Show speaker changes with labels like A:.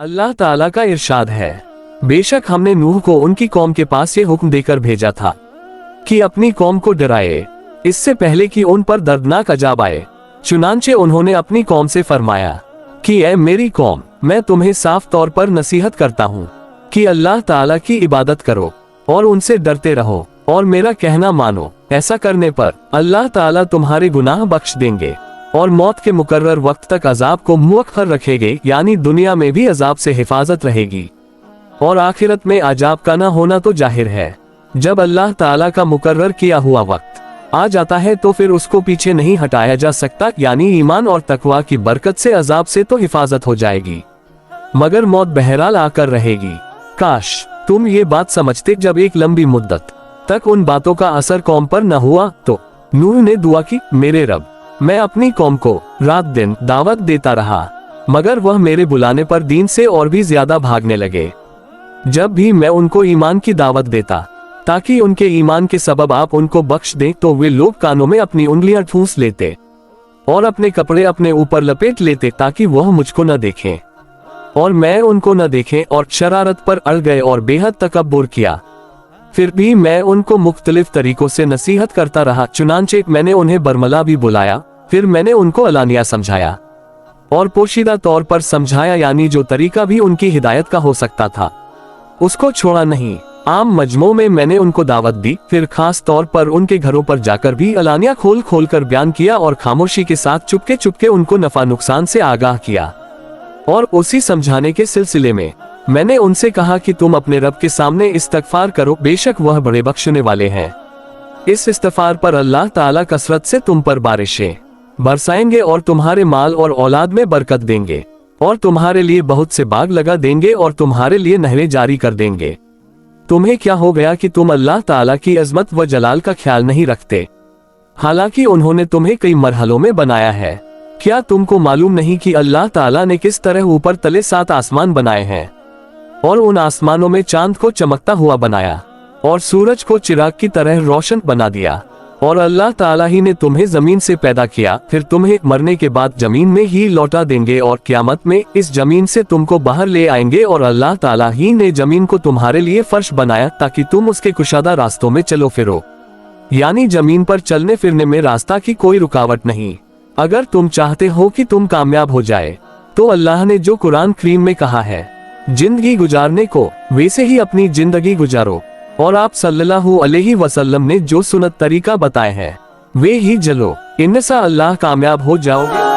A: अल्लाह ताला का इरशाद है, बेशक हमने नूह को उनकी कौम के पास ये हुक्म देकर भेजा था कि अपनी कौम को डराए, इससे पहले कि उन पर दर्दनाक अजाब आए। चुनांचे उन्होंने अपनी कौम से फरमाया कि ऐ मेरी कौम, मैं तुम्हें साफ तौर पर नसीहत करता हूँ कि अल्लाह ताला की इबादत करो और उनसे डरते रहो और मेरा कहना मानो। ऐसा करने पर अल्लाह ताला तुम्हारे गुनाह बख्श देंगे और मौत के मुकर्रर वक्त तक अजाब को मुअख्खर रखेंगे, यानी दुनिया में भी अजाब से हिफाजत रहेगी और आखिरत में अजाब का न होना तो जाहिर है। जब अल्लाह ताला का मुकर्रर किया हुआ वक्त आ जाता है तो फिर उसको पीछे नहीं हटाया जा सकता, यानी ईमान और तकवा की बरकत से अजाब से तो हिफाजत हो जाएगी, मगर मौत बहरहाल आकर रहेगी। काश तुम ये बात समझते। जब एक लंबी मुद्दत तक उन बातों का असर कौम पर न हुआ तो नूह ने दुआ की, मेरे रब, मैं अपनी कौम को रात दिन दावत देता रहा, मगर वह मेरे बुलाने पर दीन से और भी ज्यादा भागने लगे। जब भी मैं उनको ईमान की दावत देता ताकि उनके ईमान के सबब आप उनको बख्श दें, तो वे लोग कानों में अपनी उंगलियां ठूंस लेते और अपने कपड़े अपने ऊपर लपेट लेते ताकि वह मुझको न देखें और मैं उनको न देखें, और शरारत पर अड़ गए और बेहद तकब्बुर किया। फिर भी मैं उनको मुख्तलिफ तरीकों से नसीहत करता रहा। चुनांचे मैंने उन्हें बरमला भी बुलाया, फिर मैंने उनको अलानिया समझाया और पोशीदा तौर पर समझाया, यानी जो तरीका भी उनकी हिदायत का हो सकता था उसको छोड़ा नहीं। आम मजमू में मैंने उनको दावत दी, फिर खास तौर पर उनके घरों पर जाकर भी अलानिया खोल खोल कर बयान किया और खामोशी के साथ चुपके चुपके उनको नफा नुकसान से आगाह किया। और उसी समझाने के सिलसिले में मैंने उनसे कहा कि तुम अपने रब के सामने इस्तगफार करो, बेशक वह बड़े बख्शने वाले हैं। इस इस्तगफार पर अल्लाह ताला कसरत से तुम पर बारिशें बरसाएंगे और तुम्हारे माल और औलाद में बरकत देंगे और तुम्हारे लिए बहुत से बाग लगा देंगे और तुम्हारे लिए नहरें जारी कर देंगे। तुम्हें क्या हो गया कि तुम अल्लाह ताला की अजमत व जलाल का ख्याल नहीं रखते, हालांकि उन्होंने तुम्हें कई मरहलों में बनाया है। क्या तुमको मालूम नहीं कि अल्लाह ताला ने किस तरह ऊपर तले 7 आसमान बनाए हैं और उन आसमानों में चांद को चमकता हुआ बनाया और सूरज को चिराग की तरह रोशन बना दिया, और अल्लाह ताला ही ने तुम्हें जमीन से पैदा किया, फिर तुम्हें मरने के बाद जमीन में ही लौटा देंगे और क़यामत में इस जमीन से तुमको बाहर ले आएंगे, और अल्लाह ताला ही ने जमीन को तुम्हारे लिए फर्श बनाया ताकि तुम उसके कुशादा रास्तों में चलो फिरो, यानी जमीन पर चलने फिरने में रास्ता की कोई रुकावट नहीं। अगर तुम चाहते हो कि तुम कामयाब हो जाए तो अल्लाह ने जो कुरान करीम में कहा है जिंदगी गुजारने को, वैसे ही अपनी जिंदगी गुजारो, और आप सल्लल्लाहु अलैहि वसल्लम ने जो सुन्नत तरीका बताए हैं वे ही चलो, इनसे अल्लाह कामयाब हो जाओगे।